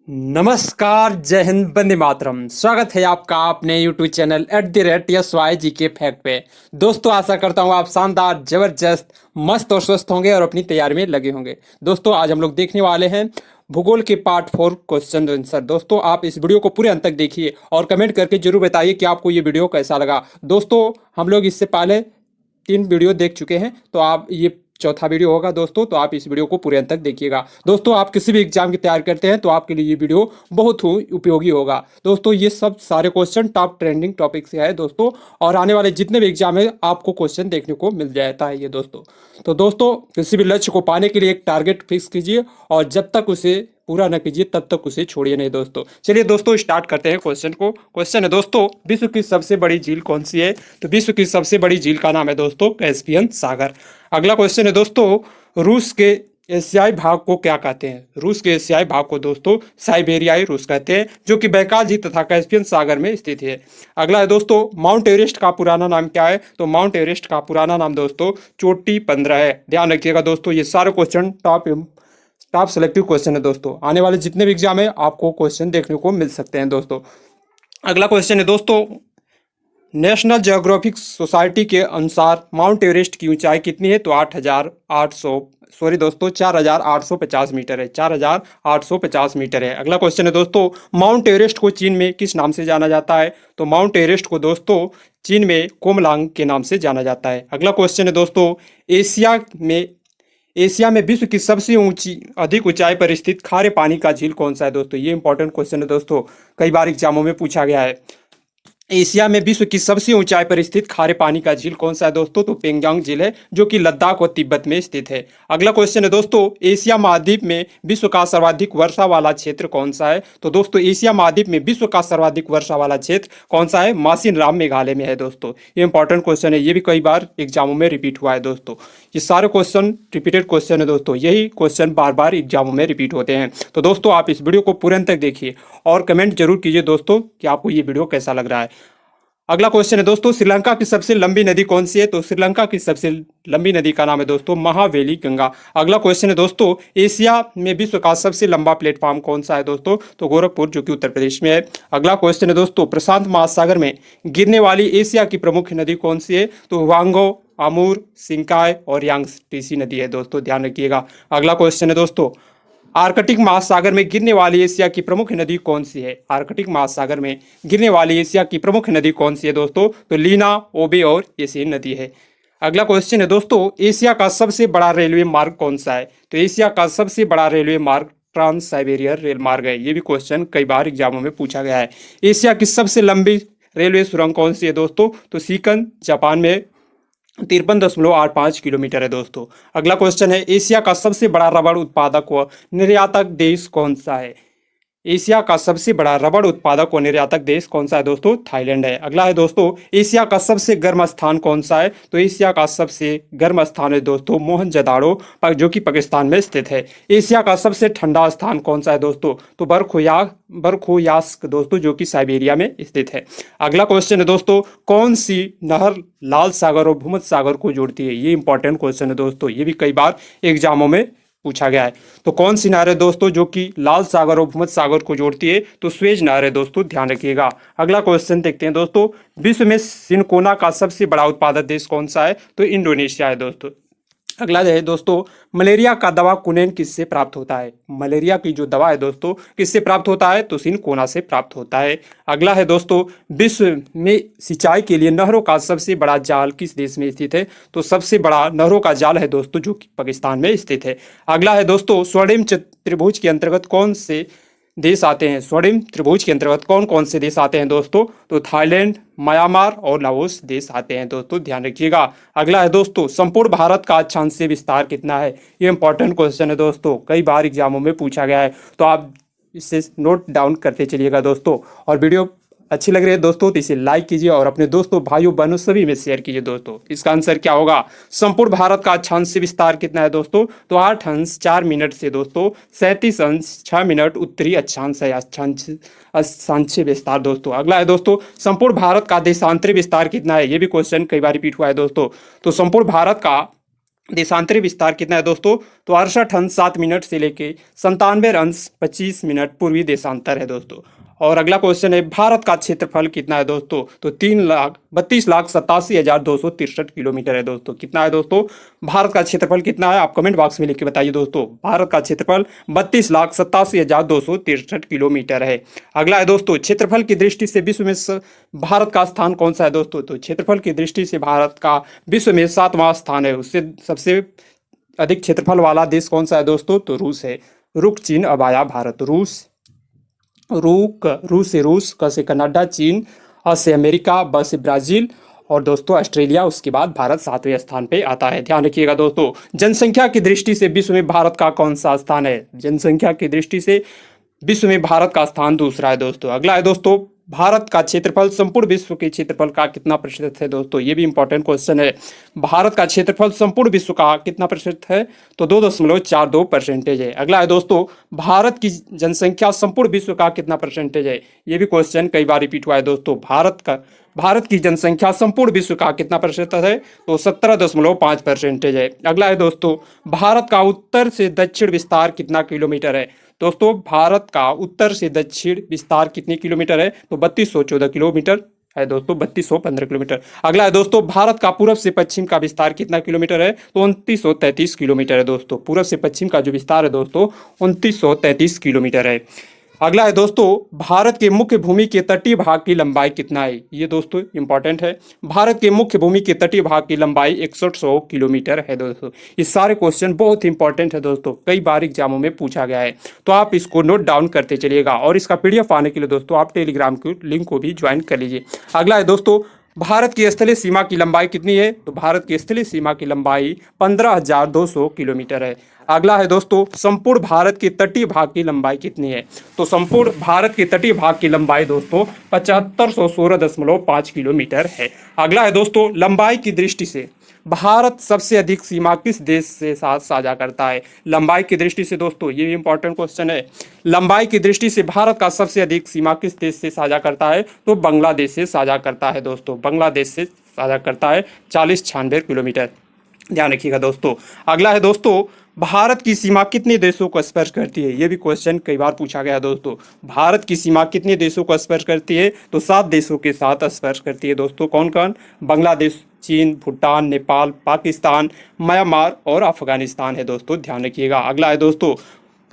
नमस्कार, जय हिंद, वंदे मातरम। स्वागत है आपका अपने यूट्यूब चैनल @SYGK फैक्ट पे। दोस्तों, आशा करता हूँ आप शानदार, जबरदस्त, मस्त और स्वस्थ होंगे और अपनी तैयारी में लगे होंगे। दोस्तों, आज हम लोग देखने वाले हैं भूगोल के पार्ट 4 क्वेश्चन आंसर। दोस्तों, आप इस वीडियो को पूरे अंत तक देखिए और कमेंट करके जरूर बताइए कि आपको ये वीडियो कैसा लगा। दोस्तों, हम लोग इससे पहले 3 वीडियो देख चुके हैं, तो आप ये चौथा वीडियो होगा दोस्तों, तो आप इस वीडियो को पूरे अंत तक देखिएगा। दोस्तों, आप किसी भी एग्जाम की तैयारी करते हैं तो आपके लिए ये वीडियो बहुत ही उपयोगी होगा। दोस्तों, ये सब सारे क्वेश्चन टॉप ट्रेंडिंग टॉपिक से है दोस्तों, और आने वाले जितने भी एग्जाम है आपको क्वेश्चन देखने को मिल जाता है ये दोस्तों। तो दोस्तों, किसी भी लक्ष्य को पाने के लिए एक टारगेट फिक्स कीजिए और जब तक उसे पूरा न कीजिए तब तक उसे छोड़िए नहीं दोस्तों। चलिए दोस्तों, स्टार्ट करते हैं क्वेश्चन को। क्वेश्चन है दोस्तों, विश्व की सबसे बड़ी झील कौन सी है? तो विश्व की सबसे बड़ी झील का नाम है दोस्तों कैस्पियन सागर। अगला क्वेश्चन है दोस्तों, रूस के एशियाई भाग को क्या कहते हैं? रूस के एशियाई भाग को दोस्तों साइबेरियाई रूस कहते हैं, जो कि बैकाल झील तथा कैस्पियन सागर में स्थित है। अगला है दोस्तों, माउंट एवरेस्ट का पुराना नाम क्या है? तो माउंट एवरेस्ट का पुराना नाम दोस्तों चोटी 15 है। ध्यान रखिएगा दोस्तों, ये सारे क्वेश्चन टॉप सेलेक्टिव क्वेश्चन है दोस्तों। आने वाले जितने भी एग्जाम है आपको क्वेश्चन देखने को मिल सकते हैं दोस्तों। अगला क्वेश्चन है दोस्तों, नेशनल जियोग्राफिक सोसाइटी के अनुसार माउंट एवरेस्ट की ऊंचाई कितनी है? तो 4850 मीटर है। 4850 मीटर है। अगला क्वेश्चन है दोस्तों, माउंट एवरेस्ट को चीन में किस नाम से जाना जाता है? तो माउंट एवरेस्ट को दोस्तों चीन में कोमलांग के नाम से जाना जाता है। अगला क्वेश्चन है दोस्तों, एशिया में विश्व की सबसे अधिक ऊंचाई पर स्थित खारे पानी का झील कौन सा है? दोस्तों, ये इंपॉर्टेंट क्वेश्चन है दोस्तों, कई बार एग्जामों में पूछा गया है। एशिया में विश्व की सबसे ऊंचाई पर स्थित खारे पानी का झील कौन सा है दोस्तों? तो पेंगयांग झील है, जो कि लद्दाख और तिब्बत में स्थित है। अगला क्वेश्चन है दोस्तों, एशिया महाद्वीप में विश्व का सर्वाधिक वर्षा वाला क्षेत्र कौन सा है? तो दोस्तों, एशिया महाद्वीप में विश्व का सर्वाधिक वर्षा वाला क्षेत्र कौन सा है? मासिनराम मेघालय में है दोस्तों। ये इंपॉर्टेंट क्वेश्चन है, ये भी कई बार एग्जामों में रिपीट हुआ है दोस्तों। ये सारे क्वेश्चन रिपीटेड क्वेश्चन है दोस्तों, यही क्वेश्चन बार बार एग्जामों में रिपीट होते हैं। तो दोस्तों, आप इस वीडियो को पूरे अंत तक देखिए और कमेंट जरूर कीजिए दोस्तों कि आपको ये वीडियो कैसा लग रहा है। अगला क्वेश्चन है दोस्तों, श्रीलंका की सबसे लंबी नदी कौन सी है? तो श्रीलंका की सबसे लंबी नदी का नाम है दोस्तों महावेली गंगा। अगला क्वेश्चन है दोस्तों, एशिया में विश्व का सबसे लंबा प्लेटफॉर्म कौन सा है दोस्तों? तो गोरखपुर, जो कि उत्तर प्रदेश में है। अगला क्वेश्चन है दोस्तों, प्रशांत महासागर में गिरने वाली एशिया की प्रमुख नदी कौन सी है? तो वांगो, अमूर, सिंकाई और यांगटीसी नदी है दोस्तों, ध्यान रखिएगा। अगला क्वेश्चन है दोस्तों, आर्कटिक महासागर में गिरने वाली एशिया की प्रमुख नदी कौन सी है? आर्कटिक महासागर में गिरने वाली एशिया की प्रमुख नदी कौन सी है दोस्तों? तो लीना, ओबे और येसेन नदी है। अगला क्वेश्चन है दोस्तों, एशिया का सबसे बड़ा रेलवे मार्ग कौन सा है? तो एशिया का सबसे बड़ा रेलवे मार्ग ट्रांस साइबेरियन रेल मार्ग है। ये भी क्वेश्चन कई बार एग्जामों में पूछा गया है। एशिया की सबसे लंबी रेलवे सुरंग कौन सी है दोस्तों? तो सीकन, जापान में 53.85 किलोमीटर है दोस्तों। अगला क्वेश्चन है, एशिया का सबसे बड़ा रबड़ उत्पादक व निर्यातक देश कौन सा है? एशिया का सबसे बड़ा रबड़ उत्पादक व निर्यातक देश कौन सा है दोस्तों? थाईलैंड है। अगला है दोस्तों, एशिया का सबसे गर्म स्थान कौन सा है? तो एशिया का सबसे गर्म स्थान है दोस्तों मोहनजोदाड़ो, जो कि पाकिस्तान में स्थित है। एशिया का सबसे ठंडा स्थान कौन सा है दोस्तों? तो बरखोयास्क दोस्तों, जो कि साइबेरिया में स्थित है। अगला क्वेश्चन है दोस्तों, कौन सी नहर लाल सागर और भूमध्य सागर को जोड़ती है? ये इंपॉर्टेंट क्वेश्चन है दोस्तों, ये भी कई बार एग्जामों में पूछा गया है। तो कौन सी नहर है दोस्तों जो कि लाल सागर और भूमध्य सागर को जोड़ती है? तो स्वेज नहर है दोस्तों, ध्यान रखिएगा। अगला क्वेश्चन देखते हैं दोस्तों, विश्व में सिनकोना का सबसे बड़ा उत्पादक देश कौन सा है? तो इंडोनेशिया है दोस्तों। अगला है दोस्तों, मलेरिया का दवा कुनैन किससे प्राप्त होता है? मलेरिया की जो दवा है दोस्तों किससे प्राप्त होता है? तो सिनकोना से प्राप्त होता है। अगला है दोस्तों, विश्व में सिंचाई के लिए नहरों का सबसे बड़ा जाल किस देश में स्थित है? तो सबसे बड़ा नहरों का जाल है दोस्तों जो कि पाकिस्तान में स्थित है। अगला है दोस्तों, स्वर्णिम त्रिभुज के अंतर्गत कौन से देश आते हैं? स्वर्णिम त्रिभुज के अंतर्गत कौन कौन से देश आते हैं दोस्तों? तो थाईलैंड, म्यांमार और लाओस देश आते हैं दोस्तों, ध्यान रखिएगा। अगला है दोस्तों, संपूर्ण भारत का अक्षांशीय विस्तार कितना है? ये इंपॉर्टेंट क्वेश्चन है दोस्तों, कई बार एग्जामों में पूछा गया है, तो आप इसे नोट डाउन करते चलिएगा दोस्तों। और वीडियो अच्छी लग रही है दोस्तों तो इसे लाइक कीजिए और अपने दोस्तों, भाइयों, बहनों सभी में शेयर कीजिए दोस्तों। इसका आंसर क्या होगा? संपूर्ण भारत का अक्षांशीय विस्तार कितना है दोस्तों? तो 8 अंश 4 मिनट से दोस्तों 37 अंश 6 मिनट उत्तरी अक्षांश है अक्षांशीय विस्तार दोस्तों। अगला है दोस्तों, संपूर्ण भारत का देशांतरी विस्तार कितना है? ये भी क्वेश्चन कई बार रिपीट हुआ है दोस्तों। तो संपूर्ण भारत का देशांतरी विस्तार कितना है दोस्तों? तो 68 अंश 7 मिनट से लेके 97 अंश 25 मिनट पूर्वी देशांतर है दोस्तों। और अगला क्वेश्चन है, भारत का क्षेत्रफल कितना है दोस्तों? तो 3,32,87,263 किलोमीटर है दोस्तों। कितना है दोस्तों? भारत का क्षेत्रफल कितना है? आप कमेंट बॉक्स में लिख के बताइए दोस्तों। भारत का क्षेत्रफल 32,87,263 किलोमीटर है। अगला है दोस्तों, क्षेत्रफल की दृष्टि से विश्व में भारत का स्थान कौन सा है दोस्तों? तो क्षेत्रफल की दृष्टि से भारत का विश्व में 7वां स्थान है। उससे सबसे अधिक क्षेत्रफल वाला देश कौन सा है दोस्तों? तो रूस है। रुक, चीन, अब आया भारत। रूस से रूस, क से कनाडा, चीन, अ से अमेरिका, ब से ब्राजील और दोस्तों ऑस्ट्रेलिया, उसके बाद भारत 7वें स्थान पे आता है। ध्यान रखिएगा दोस्तों। जनसंख्या की दृष्टि से विश्व में भारत का कौन सा स्थान है? जनसंख्या की दृष्टि से विश्व में भारत का स्थान दूसरा है दोस्तों। अगला है दोस्तों, भारत का क्षेत्रफल संपूर्ण विश्व के क्षेत्रफल का कितना प्रतिशत है दोस्तों? ये भी इंपॉर्टेंट क्वेश्चन है। भारत का क्षेत्रफल संपूर्ण विश्व का कितना प्रतिशत है? तो 2.42% है। अगला है दोस्तों, भारत की जनसंख्या संपूर्ण विश्व का कितना परसेंटेज है? ये भी क्वेश्चन कई बार रिपीट हुआ है दोस्तों। भारत की जनसंख्या संपूर्ण विश्व का कितना प्रतिशत है? तो 17.5% है। अगला है दोस्तों, भारत का उत्तर से दक्षिण विस्तार कितना किलोमीटर है? दोस्तों भारत का उत्तर से दक्षिण विस्तार कितने किलोमीटर है? तो 3214 किलोमीटर है दोस्तों, 3215 किलोमीटर। अगला है दोस्तों, भारत का पूर्व से पश्चिम का विस्तार कितना किलोमीटर है? तो 2933 किलोमीटर है दोस्तों। पूर्व से पश्चिम का जो विस्तार है दोस्तों 2933 किलोमीटर है। अगला है दोस्तों, भारत के मुख्य भूमि के तटीय भाग की लंबाई कितना है? ये दोस्तों इंपॉर्टेंट है। भारत के मुख्य भूमि के तटीय भाग की लंबाई 6100 किलोमीटर है दोस्तों। ये सारे क्वेश्चन बहुत इंपॉर्टेंट है दोस्तों, कई बार एग्जामों में पूछा गया है, तो आप इसको नोट डाउन करते चलिएगा। और इसका पीडीएफ आने के लिए दोस्तों आप टेलीग्राम के लिंक को भी ज्वाइन कर लीजिए। अगला है दोस्तों, भारत की स्थलीय सीमा की लंबाई कितनी है? तो भारत की स्थलीय सीमा की लंबाई 15,200 किलोमीटर है। अगला है दोस्तों, संपूर्ण भारत के तटीय भाग की लंबाई कितनी है? तो संपूर्ण भारत के तटीय भाग की लंबाई दोस्तों 7516.5 किलोमीटर है। अगला है दोस्तों, लंबाई की दृष्टि से भारत सबसे अधिक सीमा किस देश से साथ साझा करता है? लंबाई की दृष्टि से दोस्तों, ये भी इंपॉर्टेंट क्वेश्चन है। लंबाई की दृष्टि से भारत का सबसे अधिक सीमा किस देश से साझा करता है? तो बांग्लादेश से साझा करता है दोस्तों। बांग्लादेश से साझा करता है 4096 किलोमीटर। ध्यान रखिएगा दोस्तों। अगला है दोस्तों, भारत की सीमा कितने देशों को स्पर्श करती है? ये भी क्वेश्चन कई बार पूछा गया दोस्तों। भारत की सीमा कितने देशों को स्पर्श करती है? तो 7 देशों के साथ स्पर्श करती है दोस्तों। कौन कौन? बांग्लादेश, चीन, भूटान, नेपाल, पाकिस्तान, म्यांमार और अफगानिस्तान है दोस्तों। ध्यान रखिएगा। अगला है दोस्तों,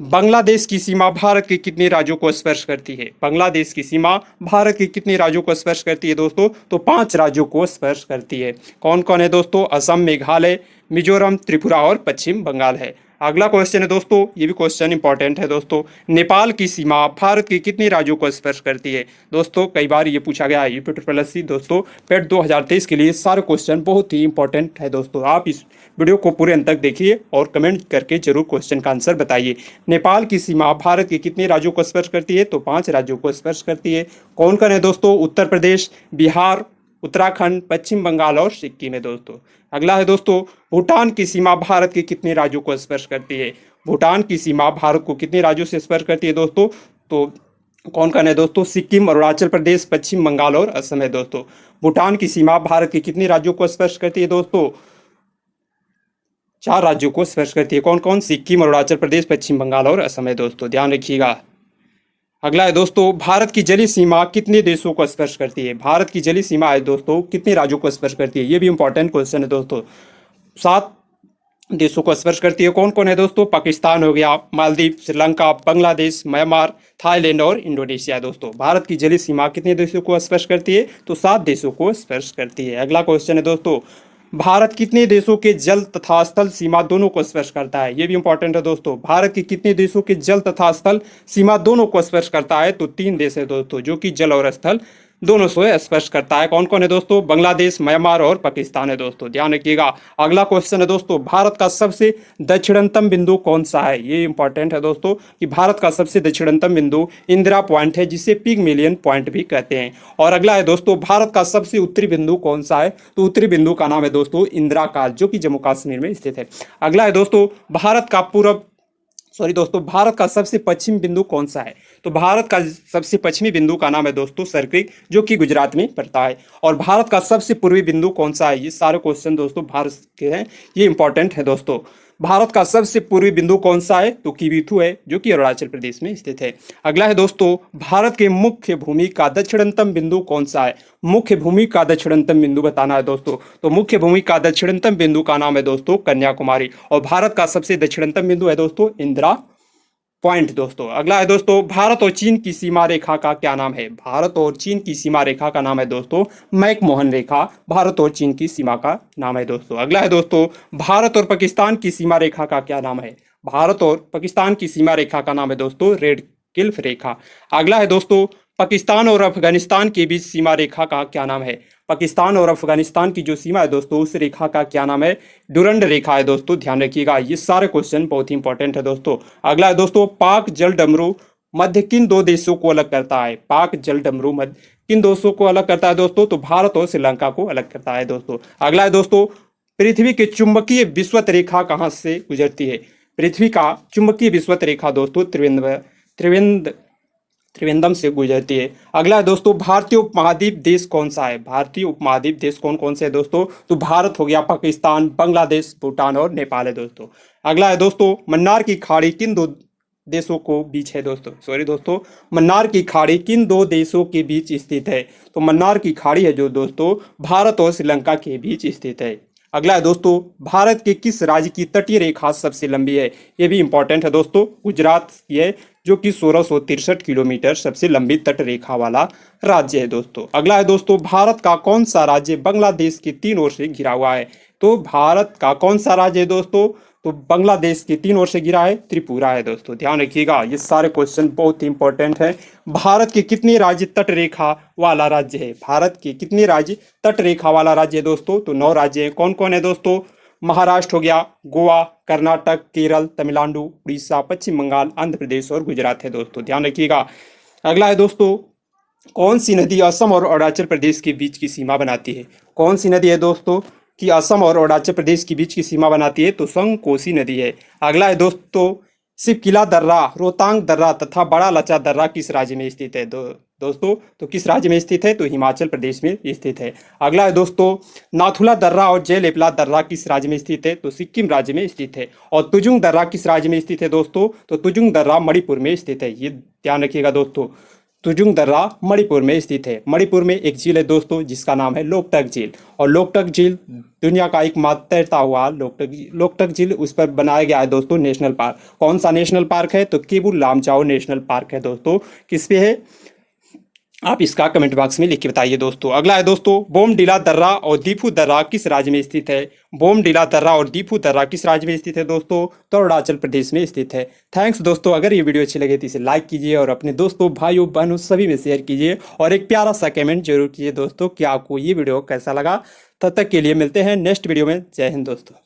बांग्लादेश की सीमा भारत के कितने राज्यों को स्पर्श करती है? बांग्लादेश की सीमा भारत के कितने राज्यों को स्पर्श करती है दोस्तों? तो 5 राज्यों को स्पर्श करती है। कौन कौन है दोस्तों? असम, मेघालय, मिजोरम, त्रिपुरा और पश्चिम बंगाल है। अगला क्वेश्चन है दोस्तों, ये भी क्वेश्चन इंपॉर्टेंट है दोस्तों। नेपाल की सीमा भारत के कितने राज्यों को स्पर्श करती है? दोस्तों कई बार ये पूछा गया है यूपी दोस्तों पेट 2023 के लिए सारे क्वेश्चन बहुत ही इंपॉर्टेंट है दोस्तों। आप इस वीडियो को पूरे अंत तक देखिए और कमेंट करके जरूर क्वेश्चन का आंसर बताइए। नेपाल की सीमा भारत के कितने राज्यों को स्पर्श करती है? तो 5 राज्यों को स्पर्श करती है। कौन कौन है दोस्तों? उत्तर प्रदेश, बिहार, उत्तराखंड, पश्चिम बंगाल और सिक्किम है दोस्तों। अगला है दोस्तों, भूटान की सीमा भारत के कितने राज्यों को स्पर्श करती है? भूटान की सीमा भारत को कितने राज्यों से स्पर्श करती है दोस्तों? तो कौन कौन है दोस्तों? सिक्किम, अरुणाचल प्रदेश, पश्चिम बंगाल और असम है दोस्तों। भूटान की सीमा भारत के कितने राज्यों को स्पर्श करती है दोस्तों? 4 राज्यों को स्पर्श करती है। कौन कौन? सिक्किम, अरुणाचल प्रदेश, पश्चिम बंगाल और असम है दोस्तों। ध्यान रखिएगा। अगला है दोस्तों, भारत की जलीय सीमा कितने देशों को स्पर्श करती है? भारत की जलीय सीमा है दोस्तों कितने राज्यों को स्पर्श करती है? ये भी इंपॉर्टेंट क्वेश्चन है दोस्तों। 7 देशों को स्पर्श करती है। कौन कौन है दोस्तों? पाकिस्तान हो गया, मालदीव, श्रीलंका, बांग्लादेश, म्यांमार, थाईलैंड और इंडोनेशिया दोस्तों। भारत की जलीय सीमा कितने देशों को स्पर्श करती है? तो 7 देशों को स्पर्श करती है। अगला क्वेश्चन है दोस्तों, भारत कितने देशों के जल तथा स्थल सीमा दोनों को स्पर्श करता है? ये भी इंपॉर्टेंट है दोस्तों। भारत के कितने देशों के जल तथा स्थल सीमा दोनों को स्पर्श करता है? तो 3 देश है दोस्तों जो कि जल और स्थल दोनों से स्पर्श करता है। कौन कौन है दोस्तों? बांग्लादेश, म्यांमार और पाकिस्तान है दोस्तों। ध्यान रखिएगा। अगला क्वेश्चन है दोस्तों, भारत का सबसे दक्षिणतम बिंदु कौन सा है? ये इंपॉर्टेंट है दोस्तों कि भारत का सबसे दक्षिणतम बिंदु इंदिरा पॉइंट है, जिसे पिगमेलियन पॉइंट भी कहते हैं। और अगला है दोस्तों, भारत का सबसे उत्तरी बिंदु कौन सा है? तो उत्तरी बिंदु का नाम है दोस्तों इंदिरा काल, जो कि जम्मू कश्मीर में स्थित है। अगला है दोस्तों, भारत का पूर्व सॉरी दोस्तों, भारत का सबसे पश्चिमी बिंदु कौन सा है? तो भारत का सबसे पश्चिमी बिंदु का नाम है दोस्तों सरक्रिक, जो कि गुजरात में पड़ता है। और भारत का सबसे पूर्वी बिंदु कौन सा है? ये सारे क्वेश्चन दोस्तों भारत के हैं, ये इंपॉर्टेंट है दोस्तों। भारत का सबसे पूर्वी बिंदु कौन सा है? तो किबिथु है, जो कि अरुणाचल प्रदेश में स्थित है। अगला है दोस्तों, भारत के मुख्य भूमि का दक्षिणतम बिंदु कौन सा है? मुख्य भूमि का दक्षिणतम बिंदु बताना है दोस्तों। तो मुख्य भूमि का दक्षिणतम बिंदु का नाम है दोस्तों कन्याकुमारी। और भारत का सबसे दक्षिणतम बिंदु है दोस्तों इंदिरा पॉइंट दोस्तों। अगला है दोस्तों, भारत और चीन की सीमा रेखा का क्या नाम है? भारत और चीन की सीमा रेखा का नाम है दोस्तों मैकमोहन रेखा। भारत और चीन की सीमा का नाम है दोस्तों। अगला है दोस्तों, भारत और पाकिस्तान की सीमा रेखा का क्या नाम है? भारत और पाकिस्तान की सीमा रेखा का नाम है दोस्तों रेड क्लिफ रेखा। अगला है दोस्तों, पाकिस्तान और अफगानिस्तान के बीच सीमा रेखा का क्या नाम है? पाकिस्तान और अफगानिस्तान की जो सीमा है दोस्तों, उस रेखा का क्या नाम है? डुरंड रेखा है दोस्तों, ध्यान रखिएगा। ये सारे क्वेश्चन बहुत ही इंपॉर्टेंट है दोस्तों। अगला है दोस्तों, पाक जल डमरू मध्य किन दो देशों को अलग करता है? पाक जल डमरू मध्य किन देशों को अलग करता है दोस्तों? तो भारत और श्रीलंका को अलग करता है दोस्तों। अगला है दोस्तों, पृथ्वी की चुंबकीय विषुवत रेखा कहाँ से गुजरती है? पृथ्वी का चुंबकीय विषुवत रेखा दोस्तों त्रिवेंद्रम से गुजरती है। अगला है दोस्तों, भारतीय उपमहाद्वीप देश कौन सा है? भारतीय उपमहाद्वीप देश कौन कौन से है दोस्तों? तो भारत हो गया, पाकिस्तान, बांग्लादेश, भूटान और नेपाल है दोस्तों। अगला है दोस्तों, मन्नार की खाड़ी किन दो देशों को बीच है दोस्तों? सॉरी दोस्तों, मन्नार की खाड़ी किन दो देशों के बीच स्थित है? तो मन्नार की खाड़ी है जो दोस्तों भारत और श्रीलंका के बीच स्थित है। अगला है दोस्तों, भारत के किस राज्य की तटीय रेखा सबसे लंबी है? ये भी इंपॉर्टेंट है दोस्तों, गुजरात की है, जो कि 1663 किलोमीटर सबसे लंबी तट रेखा वाला राज्य है दोस्तों। अगला है दोस्तों, भारत का कौन सा राज्य बांग्लादेश के तीन ओर से घिरा हुआ है? तो भारत का कौन सा राज्य है दोस्तों? तो बांग्लादेश के तीन ओर से घिरा है, त्रिपुरा है दोस्तों, ध्यान रखिएगा। ये सारे क्वेश्चन बहुत ही इंपॉर्टेंट है। भारत के कितने राज्य तट रेखा वाला राज्य है? भारत के कितने राज्य तट रेखा वाला राज्य है दोस्तों? तो 9 राज्य हैं। कौन कौन है दोस्तों? महाराष्ट्र हो गया, गोवा, कर्नाटक, केरल, तमिलनाडु, उड़ीसा, पश्चिम बंगाल, आंध्र प्रदेश और गुजरात है दोस्तों, ध्यान रखिएगा। अगला है दोस्तों, कौन सी नदी असम और अरुणाचल प्रदेश के बीच की सीमा बनाती है? कौन सी नदी है दोस्तों कि असम और अरुणाचल प्रदेश के बीच की सीमा बनाती है? तो संगकोसी नदी है। अगला है दोस्तों, सिपकिला दर्रा, रोहतांग दर्रा तथा बड़ा लचा दर्रा किस राज्य में स्थित है? दोस्तों तो किस राज्य में स्थित है? तो हिमाचल प्रदेश में स्थित है। अगला है दोस्तों, नाथुला दर्रा और जयलेपला दर्रा किस राज्य में स्थित है? तो सिक्किम राज्य में स्थित है। और तुजुंग दर्रा किस राज्य में स्थित है दोस्तों? तो तुजुंग दर्रा मणिपुर में स्थित है। ये ध्यान रखिएगा दोस्तों, तुजुंग दर्रा मणिपुर में स्थित है। मणिपुर में एक झील है दोस्तों, जिसका नाम है लोकटक झील। और लोकटक झील दुनिया का एकमात्र तैरता हुआ लोकटक झील, उस पर बनाया गया है दोस्तों नेशनल पार्क। कौन सा नेशनल पार्क है? तो केबुल लामजाओ नेशनल पार्क है दोस्तों। किस पे है? आप इसका कमेंट बॉक्स में लिख के बताइए दोस्तों। अगला है दोस्तों, बोमडिला दर्रा और दीफू दर्रा किस राज्य में स्थित है? बोमडिला दर्रा और दीफू दर्रा किस राज्य में स्थित है दोस्तों? तो अरुणाचल प्रदेश में स्थित है। थैंक्स दोस्तों। अगर ये वीडियो अच्छी लगे तो इसे लाइक कीजिए और अपने दोस्तों, भाइयों, बहनों सभी में शेयर कीजिए। और एक प्यारा सा कमेंट जरूर कीजिए दोस्तों कि आपको ये वीडियो कैसा लगा। तब तक के लिए मिलते हैं नेक्स्ट वीडियो में। जय हिंद दोस्तों।